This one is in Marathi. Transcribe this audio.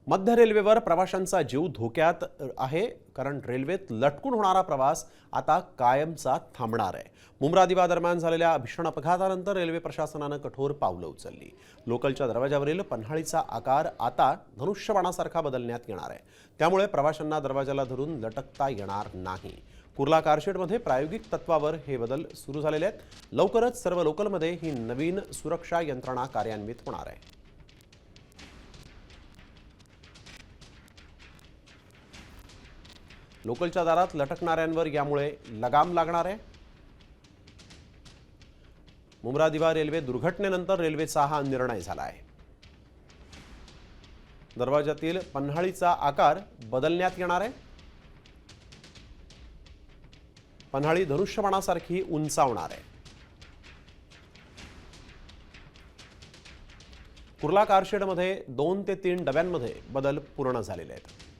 मध्य रेल्वेवर प्रवाशांचा जीव धोक्यात आहे, कारण रेल्वेत लटकून होणारा प्रवास आता कायमचा थांबणार आहे। मुंब्रा दिवा दरम्यान झालेल्या भीषण अपघातानंतर रेल्वे प्रशासनाने कठोर पावलं उचलली। लोकलच्या दरवाजावरील पन्हाळीचा आकार आता धनुष्यबाणासारखा बदलण्यात येणार आहे। त्यामुळे प्रवाशांना दरवाजाला धरून लटकता येणार नाही। कुर्ला कारशेडमध्ये प्रायोगिक तत्वावर हे बदल सुरू झालेले आहेत। लवकरच सर्व लोकलमध्ये ही नवीन सुरक्षा यंत्रणा कार्यान्वित होणार आहे। लोकलच्या दारात लटकणाऱ्यांवर यामुळे लगाम लागणार आहे। मुंब्रा दिवा रेल्वे दुर्घटनेनंतर रेल्वेचा हा निर्णय झाला आहे। दरवाजातील पन्हाळीचा आकार बदलण्यात येणार आहे। पन्हाळी धनुष्यबाणासारखी उंचावणार आहे। कुर्ला कारशेडमध्ये 2 ते 3 डब्यांमध्ये बदल पूर्ण झालेले आहेत।